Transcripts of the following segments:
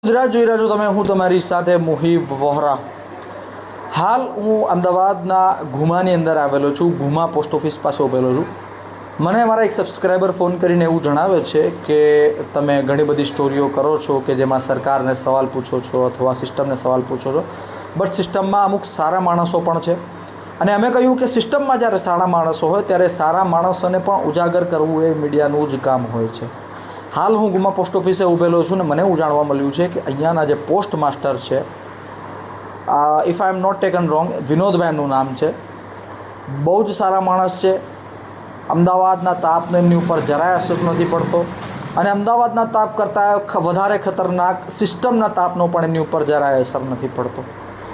ગુજરાત જોઈ રહ્યા છો તમે, હું તમારી સાથે મુહિબ વોહરા. હાલ હું અમદાવાદના ઘુમાની અંદર આવેલો છું. ઘુમા પોસ્ટ ઓફિસ પાસે ઉભેલો છું. મને મારા એક સબસ્ક્રાઈબર ફોન કરીને એવું જણાવે છે કે તમે ઘણી બધી સ્ટોરીઓ કરો છો કે જેમાં સરકારને સવાલ પૂછો છો અથવા સિસ્ટમને સવાલ પૂછો છો, બટ સિસ્ટમમાં અમુક સારા માણસો પણ છે. અને અમે કહ્યું કે સિસ્ટમમાં જ્યારે સારા માણસો હોય ત્યારે સારા માણસોને પણ ઉજાગર કરવું એ મીડિયાનું જ કામ હોય છે. હાલ હું ગુમા પોસ્ટ ઓફિસે ઊભેલો છું ને મને એવું જાણવા મળ્યું છે કે અહીંયાના જે પોસ્ટ માસ્ટર છે, if I am not taken wrong, Vinodbhai એમનું નામ છે. બહુ જ સારા માણસ છે. અમદાવાદના તાપનો એમની ઉપર જરાય અસર નથી પડતો અને અમદાવાદના તાપ કરતાં વધારે ખતરનાક સિસ્ટમના તાપનો પણ એમની ઉપર જરાય અસર નથી પડતો.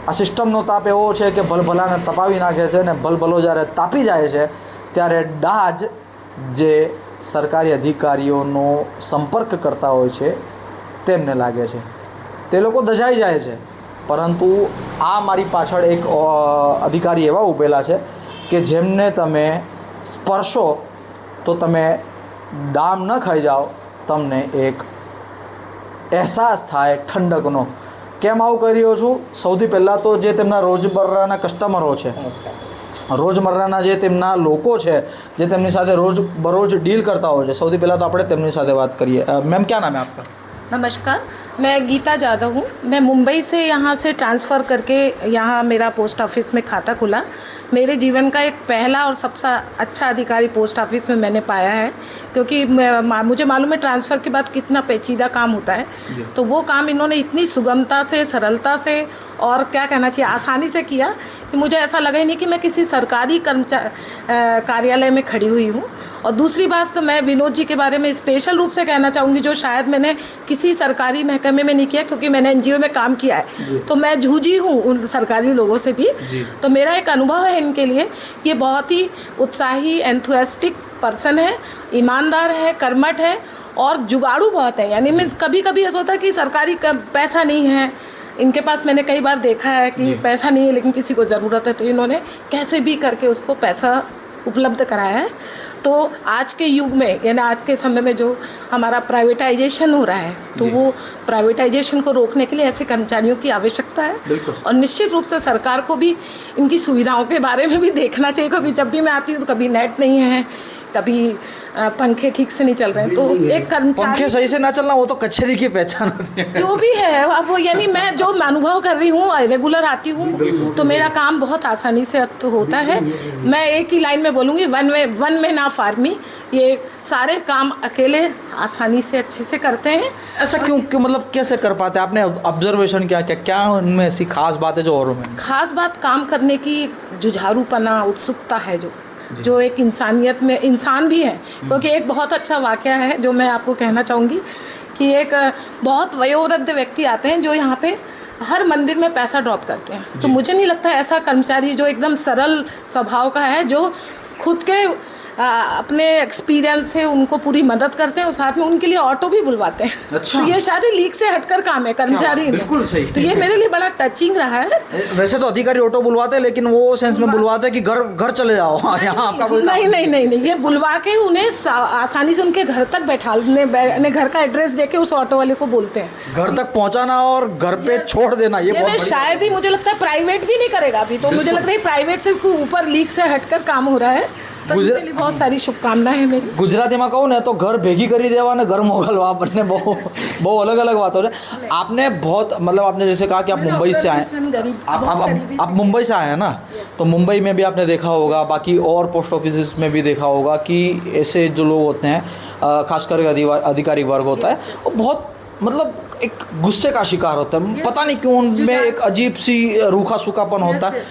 આ સિસ્ટમનો તાપ એવો છે કે ભલભલાને તપાવી નાખે છે ને ભલભલો જ્યારે તાપી જાય છે ત્યારે ડાજ જે સરકારી અધિકારીઓનો સંપર્ક કરતા હોય છે તેમને લાગે છે, તે લોકો દજાઈ જાય છે. પરંતુ આ મારી પાછળ એક અધિકારી એવા ઊભેલા છે કે જેમને તમે સ્પર્શો તો તમે ડામ ન ખાઈ જાઓ, તમને એક અહેસાસ થાય ઠંડકનો. કેમ આવું કરી રહ્યો છું? સૌથી પહેલાં તો જે તેમના રોજબરોના કસ્ટમરો છે, રોજમર્રાના જે તેમના લોકો છે, જે તેમની સાથે રોજ डील करता हो, સૌથી પહેલાં તો આપણે તેમની સાથે વાત કરીએ. मैम क्या नाम है आपका? नमस्कार, मैं गीता जाधव हूँ. मैं मुंबई से यहाँ से ट्रांसफ़र करके यहाँ मेरा पोस्ट ऑफिस में खाता खुला. मेरे जीवन का एक पहला और सबसे अच्छा अधिकारी पोस्ट ऑफिस में मैंने पाया है, क्योंकि मुझे मालूम है ट्रांसफ़र के बाद कितना पेचीदा काम होता है. तो वो काम इन्होंने इतनी सुगमता से, सरलता से और क्या कहना चाहिए आसानी से किया कि मुझे ऐसा लगा ही नहीं कि मैं किसी सरकारी कार्यालय में खड़ी हुई हूँ. और दूसरी बात तो मैं विनोद जी के बारे में स्पेशल रूप से कहना चाहूँगी, जो शायद मैंने किसी सरकारी महकमे में नहीं किया, क्योंकि मैंने एनजीओ में काम किया है तो मैं जूझी हूँ उन सरकारी लोगों से भी. तो मेरा एक अनुभव है इनके लिए. ये बहुत ही उत्साही एंथुसियास्टिक पर्सन है, ईमानदार है, कर्मठ है और जुगाड़ू बहुत है. यानी मीन्स कभी कभी ऐसा होता है कि सरकारी का पैसा नहीं है इनके पास. मैंने कई बार देखा है कि पैसा नहीं है लेकिन किसी को ज़रूरत है, तो इन्होंने कैसे भी करके उसको पैसा उपलब्ध कराया है. तो आज के युग में यानी आज के समय में जो हमारा प्राइवेटाइजेशन हो रहा है, तो वो प्राइवेटाइजेशन को रोकने के लिए ऐसे कर्मचारियों की आवश्यकता है. और निश्चित रूप से सरकार को भी इनकी सुविधाओं के बारे में भी देखना चाहिए. कभी जब भी मैं आती हूँ तो कभी नेट नहीं है, कभी पंखे ठीक से नहीं चल रहे हैं, तो एक कर्मचारी, पंखे सही से ना चलना वो तो कचहरी की पहचान होती है. जो भी है अब वो, यानी मैं जो अनुभव कर रही हूँ, रेगुलर आती हूँ तो मेरा काम बहुत आसानी से अब तो होता है. मैं एक ही लाइन में बोलूँगी, वन में ना फार्मी. ये सारे काम अकेले आसानी से अच्छे से करते हैं. ऐसा क्यों मतलब कैसे कर पाते हैं? आपने ऑब्जर्वेशन क्या उनमें ऐसी खास बात है जो औरों में? खास बात काम करने की जुझारूपना, उत्सुकता है जो एक इंसानियत में इंसान भी है. क्योंकि एक बहुत अच्छा वाक़या है जो मैं आपको कहना चाहूँगी कि एक बहुत वयोवृद्ध व्यक्ति आते हैं जो यहाँ पे हर मंदिर में पैसा ड्रॉप करते हैं. तो मुझे नहीं लगता ऐसा कर्मचारी जो एकदम सरल स्वभाव का है, जो खुद के अपने एक्सपीरियंस से उनको पूरी मदद करते हैं और साथ में उनके लिए ऑटो भी बुलवाते हैं. अच्छा. तो ये शायद लीक से हटकर काम है कर्मचारी. बिल्कुल सही. तो ये मेरे लिए बड़ा टचिंग रहा है. वैसे तो अधिकारी ऑटो बुलवाते हैं, लेकिन वो सेंस में बुलवाते हैं कि घर चले जाओ, यहाँ आपका कोई नहीं, ये बुलवा के उन्हें आसानी से उनके घर तक बैठाने, घर का एड्रेस देके उस ऑटो वाले को बोलते हैं. घर तक पहुँचाना और घर पे छोड़ देना, ये बहुत शायद ही मुझे लगता है प्राइवेट भी नहीं करेगा अभी. तो मुझे लग रहा है प्राइवेट से ऊपर लीक से हटकर काम हो रहा है. तो इनके लिए बहुत सारी शुभकामनाएं हैं मेरी. ગુજરાતીમાં કહું ને તો ઘર ભેગી કરી દેવા અને ઘર મોકલવા બંને બહુ अलग अलग बात हो रही है. आपने बहुत मतलब आपने जैसे कहा कि आप मुंबई से आए, आप मुंबई से आए हैं ना, तो मुंबई में भी आपने देखा होगा, बाकी और पोस्ट ऑफिस में भी देखा होगा कि ऐसे जो लोग होते हैं, खास करके अधिकारी वर्ग होता है, वो बहुत मतलब एक गुस्से का शिकार होता है. पता नहीं क्यों उनमें एक अजीब सी रूखा सूखापन होता है.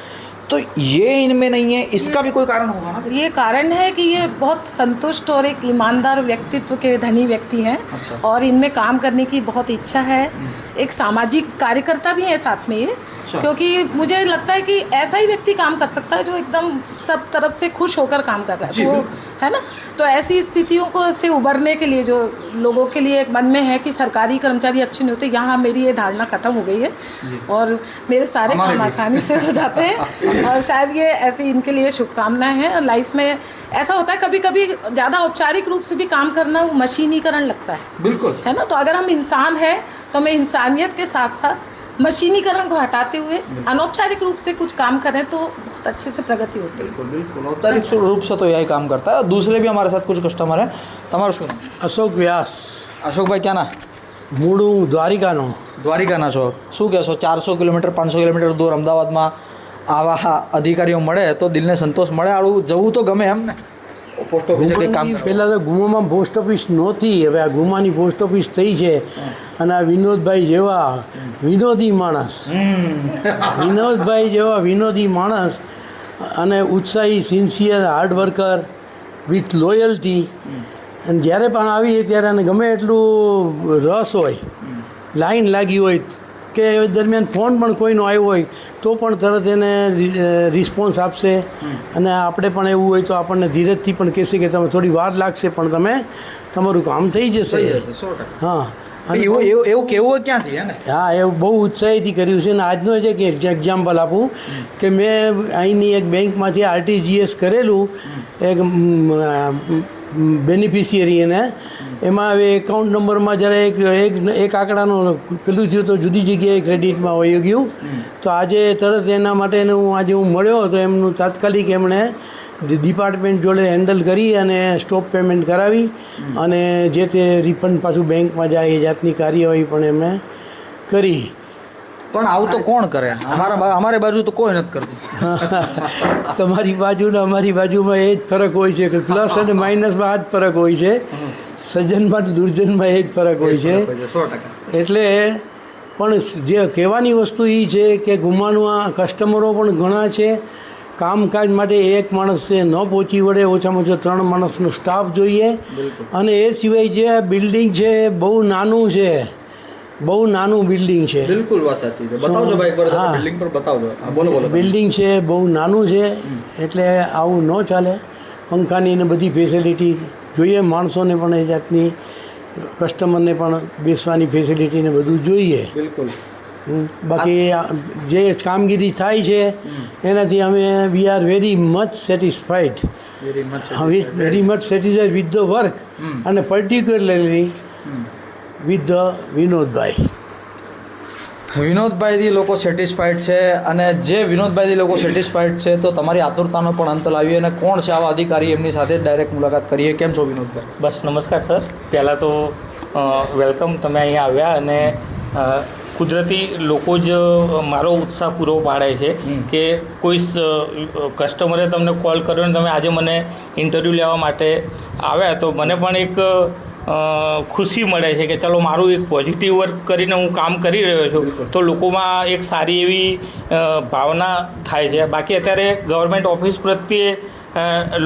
तो ये इनमें नहीं है, इसका भी कोई कारण होगा ना? ये कारण है कि ये बहुत संतुष्ट और एक ईमानदार व्यक्तित्व के धनी व्यक्ति हैं. अच्छा. और इनमें काम करने की बहुत इच्छा है. एक सामाजिक कार्यकर्ता भी है साथ में ये. अच्छा. क्योंकि मुझे लगता है कि ऐसा ही व्यक्ति काम कर सकता है जो एकदम सब तरफ से खुश होकर काम कर रहा है. वो है ना। तो ऐसी स्थितियों को से उबरने के लिए जो लोगों के लिए एक मन में है कि सरकारी कर्मचारी अच्छे नहीं होते, यहाँ मेरी ये धारणा ख़त्म हो गई है और मेरे सारे काम आसानी से हो जाते हैं और शायद ये ऐसी इनके लिए शुभकामनाएं हैं। और लाइफ में ऐसा होता है कभी कभी ज़्यादा औपचारिक रूप से भी काम करना वो मशीनीकरण लगता है, बिल्कुल है ना। तो अगर हम इंसान हैं तो हमें इंसानियत के साथ साथ मशीनीकरण को हटाते हुए अनौपचारिक रूप से कुछ काम करें तो बहुत अच्छे से प्रगति होती है। बिल्कुल बिल्कुल औपचारिक रूप से तो यही काम करता है। और दूसरे भी हमारे साथ कुछ कस्टमर हैं। તમારું શું નામ? અશોક વ્યાસ, અશોકભાઈ ક્યાંના? મૂળ હું દ્વારિકાનો. દ્વારિકાના છો. શું કહેશો 400 કિલોમીટર 500 કિલોમીટર દૂર અમદાવાદમાં આવા અધિકારીઓ મળે તો દિલને સંતોષ મળે, આવું જવું તો ગમે એમ ને? પોસ્ટ ઓફિસે કંઈ કામ પહેલાં તો ગુમામાં પોસ્ટ ઓફિસ નહોતી, હવે આ ગુમાની પોસ્ટ ઓફિસ થઈ છે અને આ વિનોદભાઈ જેવા વિનોદી માણસ, વિનોદભાઈ જેવા વિનોદી માણસ અને ઉત્સાહી sincere hard worker with loyalty, અને જ્યારે પણ આવીએ ત્યારે એને ગમે એટલું રસ હોય, લાઈન લાગી હોય કે એ દરમિયાન ફોન પણ કોઈનો આવ્યો હોય તો પણ તરત એને રિસ્પોન્સ આપશે અને આપણે પણ એવું હોય તો આપણને ધીરજથી પણ કહેશે કે તમે થોડી વાર લાગશે પણ તમે તમારું કામ થઈ જશે. હા, એવું એવું એવું કેવું ક્યાંથી હે ને? હા, એવું બહુ ઉત્સાહીથી કર્યું છે. અને આજનો જ એક એક્ઝામ્પલ આપું કે મેં અહીંની એક બેંકમાંથી આરટીજીએસ કરેલું એક બેનિફિશિયરીને, એમાં હવે એકાઉન્ટ નંબરમાં જ્યારે એક આંકડાનો પેલું થયું તો જુદી જગ્યાએ ક્રેડિટમાં વહી ગયું. તો આજે તરત એના માટે હું મળ્યો તો એમનું તાત્કાલિક એમણે ડિપાર્ટમેન્ટ જોડે હેન્ડલ કરી અને સ્ટોપ પેમેન્ટ કરાવી અને જે તે રિફંડ પાછું બેંકમાં જાય એ જાતની કાર્યવાહી પણ એમણે કરી. પણ આવું તો કોણ કરે? અમારે બાજુ તો કોઈ નથી કરતું. તમારી બાજુ ને અમારી બાજુમાં એ જ ફરક હોય છે કે પ્લસ અને માઇનસમાં આ જ ફરક હોય છે, સજ્જનમાં દુર્જનમાં એ જ ફરક હોય છે. 100%. એટલે પણ જે કહેવાની વસ્તુ એ છે કે ગુમાનું આ કસ્ટમરો પણ ઘણા છે. કામકાજ માટે એક માણસ છે ન પહોંચી વળે, ઓછામાં ઓછો 3 માણસનો સ્ટાફ જોઈએ. અને એ સિવાય જે બિલ્ડિંગ છે એ બહુ નાનું છે, બહુ નાનું બિલ્ડિંગ છે. બિલકુલ વાત સાચી છે. બતાવજો ભાઈ એકવાર તમે બિલ્ડિંગ પર બતાવજો. હા, બોલો બોલો. બિલ્ડિંગ છે બહુ નાનું છે એટલે આવું ન ચાલે. પંખાની ને બધી ફેસિલિટી જોઈએ, માણસોને પણ એ જાતની કસ્ટમરને પણ બેસવાની ફેસિલિટી ને બધું જોઈએ. બિલકુલ. બાકી જે કામગીરી થાય છે એનાથી અમે we are very much satisfied, very much satisfied with the work અને પર્ટિક્યુલરલી વિથ ધ વિનોદભાઈ. વિનોદભાઈથી લોકો સેટિસ્ફાઈડ છે અને જે વિનોદભાઈથી લોકો સેટિસ્ફાઈડ છે તો તમારી આતુરતાનો પણ અંત લાવીએ અને કોણ છે આવા અધિકારી એમની સાથે ડાયરેક્ટ મુલાકાત કરીએ. કેમ છો વિનોદભાઈ? બસ નમસ્કાર સર. પહેલાં તો વેલકમ, તમે અહીંયા આવ્યા અને કુદરતી લોકો જ મારો ઉત્સાહ પૂરો પાડે છે કે કોઈ કસ્ટમરે તમને કોલ કર્યો અને તમે આજે મને ઇન્ટરવ્યૂ લેવા માટે આવ્યા તો મને પણ એક ખુશી મળે છે કે ચલો મારું એક પોઝિટિવ વર્ક કરીને હું કામ કરી રહ્યો છું તો લોકોમાં એક સારી એવી ભાવના થાય છે. બાકી અત્યારે ગવર્મેન્ટ ઓફિસ પ્રત્યે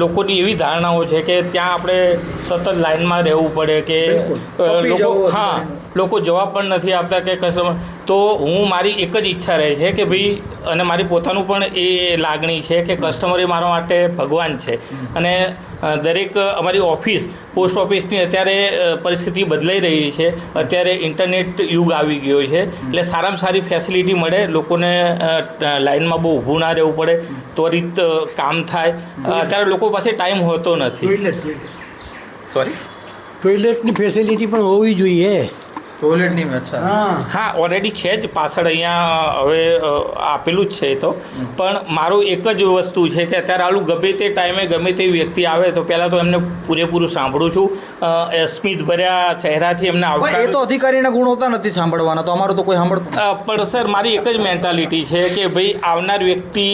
લોકોની એવી ધારણાઓ છે કે ત્યાં આપણે સતત લાઇનમાં રહેવું પડે કે લોકો જવાબ પણ નથી આપતા કે કસ્ટમર. તો મારી એક જ ઈચ્છા રહે છે કે ભાઈ, અને મારી પોતાનું પણ એ લાગણી છે કે કસ્ટમર એ મારા માટે ભગવાન છે. અને દરેક અમારી ઓફિસ પોસ્ટ ઓફિસની અત્યારે પરિસ્થિતિ બદલાઈ રહી છે. અત્યારે ઇન્ટરનેટ યુગ આવી ગયો છે એટલે સારામાં સારી ફેસિલિટી મળે, લોકોને લાઇનમાં બહુ ઊભું ના રહેવું પડે, ત્વરિત કામ થાય. અત્યારે લોકો પાસે ટાઈમ હોતો નથી. સોરી, ટોયલેટની ફેસિલિટી પણ હોવી જોઈએ. ટોયલેટની અચ્છા. હા, ઓલરેડી છે જ પાછળ અહીંયા હવે આપેલું જ છે. તો પણ મારું એક જ વસ્તુ છે કે અત્યારે આલું ગમે તે ટાઈમે ગમે તે વ્યક્તિ આવે તો પહેલાં તો એમને પૂરેપૂરું સાંભળું છું, સ્મિત ભર્યા ચહેરાથી એમને એ તો અધિકારીના ગુણ હોતા નથી સાંભળવાના, તો અમારું તો કોઈ સાંભળતું. પણ સર મારી એક જ મેન્ટાલિટી છે કે ભાઈ આવનાર વ્યક્તિ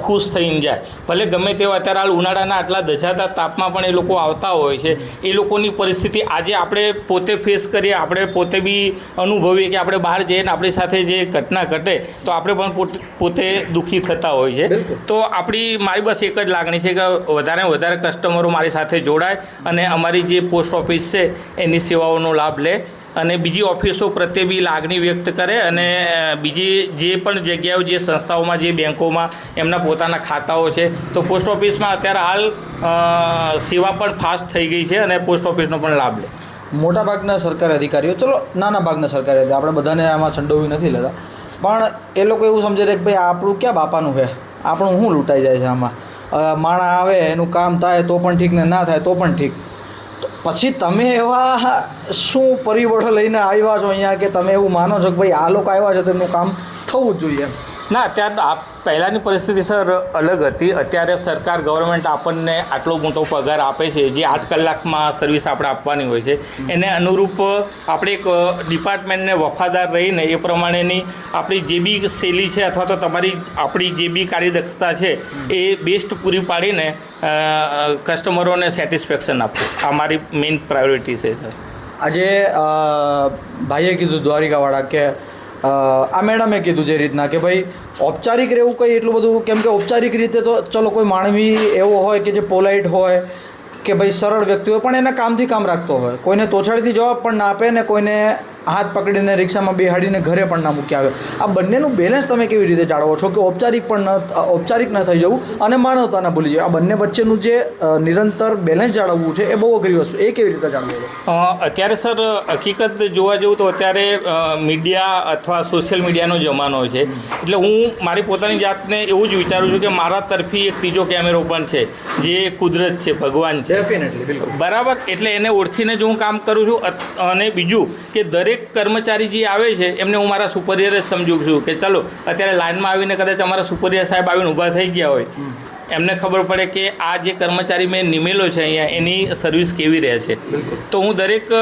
ખુશ થઈને જાય. ભલે ગમે તેવા અત્યારે હાલ ઉનાળાના આટલા દજાતા તાપમાં પણ એ લોકો આવતા હોય છે. એ લોકોની પરિસ્થિતિ આજે આપણે પોતે ફેસ કરીએ, આપણે પોતે બી અનુભવીએ કે આપણે બહાર જઈએ ને આપણી સાથે જે ઘટના ઘટે તો આપણે પણ પોતે દુઃખી થતા હોય છે. તો મારી બસ એક જ લાગણી છે કે વધારે વધારે કસ્ટમરો મારી સાથે જોડાય અને અમારી જે પોસ્ટ ઓફિસ છે એની સેવાઓનો લાભ લે અને બીજી ઓફિસો પ્રત્યે બી લાગણી વ્યક્ત કરે અને બીજી જે પણ જગ્યાઓ, જે સંસ્થાઓમાં, જે બેંકોમાં એમના પોતાના ખાતાઓ છે, તો પોસ્ટ ઓફિસમાં અત્યારે હાલ સેવા પણ ફાસ્ટ થઈ ગઈ છે અને પોસ્ટ ઓફિસનો પણ લાભ લે. મોટાભાગના સરકારી અધિકારીઓ, ચલો નાના ભાગના સરકારી અધિકારીઓ, આપણે બધાને આમાં સંડોવી નથી લેતા, પણ એ લોકો એવું સમજે છે કે ભાઈ આપણું ક્યાં બાપાનું છે, આપણું શું લૂંટાઈ જાય છે આમાં. માણા આવે એનું કામ થાય તો પણ ઠીક, ને ના થાય તો પણ ઠીક. તો પછી તમે એવા શું પરિબળો લઈને આવ્યા છો અહીંયા કે તમે એવું માનો છો કે ભાઈ આ લોકો આવ્યા છે તો એમનું કામ થવું જ જોઈએ? ના, અત્યારે પહેલાંની પરિસ્થિતિ સર અલગ હતી. અત્યારે સરકાર, ગવર્મેન્ટ આપણને આટલો મોટો પગાર આપે છે, જે 8 કલાકમાં સર્વિસ આપણે આપવાની હોય છે, એને અનુરૂપ આપણે એક ડિપાર્ટમેન્ટને વફાદાર રહીને એ પ્રમાણેની આપણી જે બી શૈલી છે અથવા તો આપણી જે બી કાર્યદક્ષતા છે એ બેસ્ટ પૂરી પાડીને કસ્ટમરોને સેટિસ્ફેક્શન આપવું, આ મારી મેઇન પ્રાયોરિટી છે સર. આજે ભાઈએ કીધું દ્વારિકાવાળા કે આ મેડમે કીધું જે રીતના કે ભાઈ ઔપચારિક રહેવું કંઈ એટલું બધું, કેમ કે ઔપચારિક રીતે તો ચલો કોઈ માનવી એવો હોય કે જે પોલાઇટ હોય કે ભાઈ સરળ વ્યક્તિ હોય, પણ એના કામથી કામ રાખતો હોય, કોઈને તોછાડીથી જવાબ પણ ના આપે ને કોઈને હાથ પકડીને રિક્ષામાં બેહાડીને ઘરે પણ ના મૂકી આવે. આ બંનેનું બેલેન્સ તમે કેવી રીતે જાળવો છો કે ઔપચારિક ન થઈ જવું અને માનવતા ન ભૂલી જાય? આ બંને વચ્ચેનું જે નિરંતર બેલેન્સ જાળવવું છે એ બહુ અઘરી વસ્તુ, એ કેવી રીતે જાળવવું? અત્યારે સર હકીકત જોવા જવું તો અત્યારે મીડિયા અથવા સોશિયલ મીડિયાનો જમાનો છે, એટલે હું મારી પોતાની જાતને એવું જ વિચારું છું કે મારા તરફી એક ત્રીજો કેમેરો પણ છે, જે કુદરત છે, ભગવાન છે. ડેફિનેટલી, બિલકુલ બરાબર. એટલે એને ઓળખીને જ હું કામ કરું છું. અને બીજું કે દરેક કર્મચારી જે આવે છે એમને હું મારા સુપરિયર જ સમજું છું કે ચલો અત્યારે લાઇનમાં આવીને કદાચ અમારા સુપરિયર સાહેબ આવીને ઊભા થઈ ગયા હોય, એમને ખબર પડે કે આ જે કર્મચારી મેં નિમેલો છે અહીંયા એની સર્વિસ કેવી રહે છે, તો હું દરેક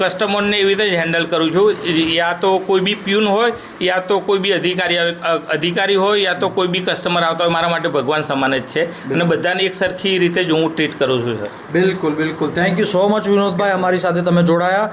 કસ્ટમરને એવી રીતે જ હેન્ડલ કરું છું. યા તો કોઈ બી પ્યુન હોય, યા તો કોઈ બી અધિકારી હોય, યા તો કોઈ બી કસ્ટમર આવતા હોય, મારા માટે ભગવાન સમાન જ છે અને બધાને એક સરખી રીતે જ હું ટ્રીટ કરું છું સર. બિલકુલ બિલકુલ. Thank you so much Vinodbhai, અમારી સાથે તમે જોડાયા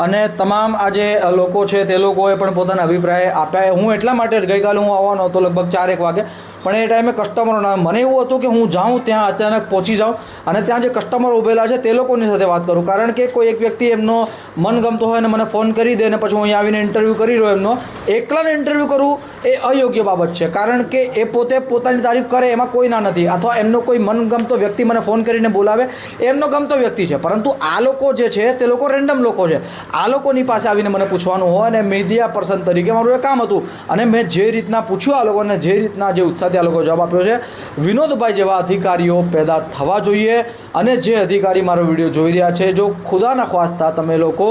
અને તમામ આ જે લોકો છે તે લોકોએ પણ પોતાના અભિપ્રાય આપ્યા. હું એટલા માટે જ ગઈકાલે હું આવવાનો હતો લગભગ 4-1 વાગે, પણ એ ટાઈમે કસ્ટમરોના મને એવું હતું કે હું જાઉં ત્યાં અચાનક પહોંચી જાઉં અને ત્યાં જે કસ્ટમરો ઊભેલા છે તે લોકોની સાથે વાત કરું, કારણ કે કોઈ એક વ્યક્તિ એમનો મનગમતો હોય અને મને ફોન કરી દે ને પછી હું અહીંયા આવીને ઇન્ટરવ્યૂ કરી રહ્યો એમનો, એકલાને ઇન્ટરવ્યૂ કરવું એ અયોગ્ય બાબત છે, કારણ કે એ પોતે પોતાની તારીફ કરે એમાં કોઈ ના નથી, અથવા એમનો કોઈ મનગમતો વ્યક્તિ મને ફોન કરીને બોલાવે એમનો ગમતો વ્યક્તિ છે, પરંતુ આ લોકો જે છે તે લોકો રેન્ડમ લોકો છે. આ લોકોની પાસે આવીને મને પૂછવાનું હોય અને મીડિયા પર્સન તરીકે મારું એ કામ હતું અને મેં જે રીતના પૂછ્યું આ લોકોને, જે રીતના જે ઉત્સાહથી આ લોકો જવાબ આપ્યો છે, વિનોદભાઈ જેવા અધિકારીઓ પેદા થવા જોઈએ. અને જે અધિકારી મારો વિડીયો જોઈ રહ્યા છે, જો ખુદાના ખ્વાસ્તા તમે લોકો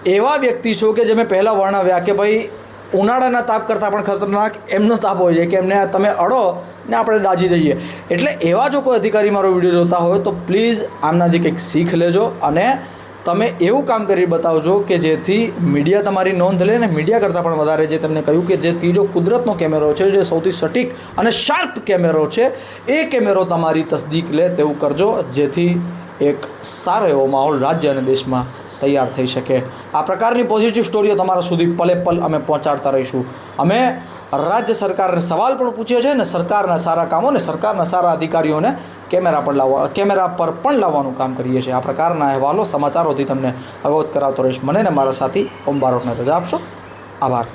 એવા વ્યક્તિ છો કે જે મેં પહેલાં વર્ણવ્યા કે ભાઈ ઉનાળાના તાપ કરતાં પણ ખતરનાક એમનો તાપ હોય છે કે એમને તમે અડો ને આપણે દાજી જઈએ, એટલે એવા જો કોઈ અધિકારી મારો વિડીયો જોતા હોય તો પ્લીઝ આમનાથી કંઈક શીખ લેજો અને તમે એવું કામ કરી બતાવજો કે જેથી મીડિયા તમારી નોંધ લે ને મીડિયા કરતાં પણ વધારે જે તમને કહ્યું કે જે ત્રીજો કુદરતનો કેમેરો છે, જે સૌથી સટીક અને શાર્પ કેમેરો છે, એ કેમેરો તમારી તસદીક લે તેવું કરજો, જેથી એક સારો એવો માહોલ રાજ્ય અને દેશમાં તૈયાર થઈ શકે. આ પ્રકારની પોઝિટિવ સ્ટોરીઓ તમારા સુધી પલે પલ અમે પહોંચાડતા રહીશું. અમે રાજ્ય સરકારને સવાલ પણ પૂછ્યો છે ને સરકારના સારા કામો ને સરકારના સારા અધિકારીઓને કેમેરા પર પણ લાવવાનું કામ કરીએ છીએ. આ પ્રકારના અહેવાલો સમાચારોથી તમને અવગત કરાવતો રહીશ. મને ને મારા સાથી ઓમ બારોટને રજા આપશો. આભાર.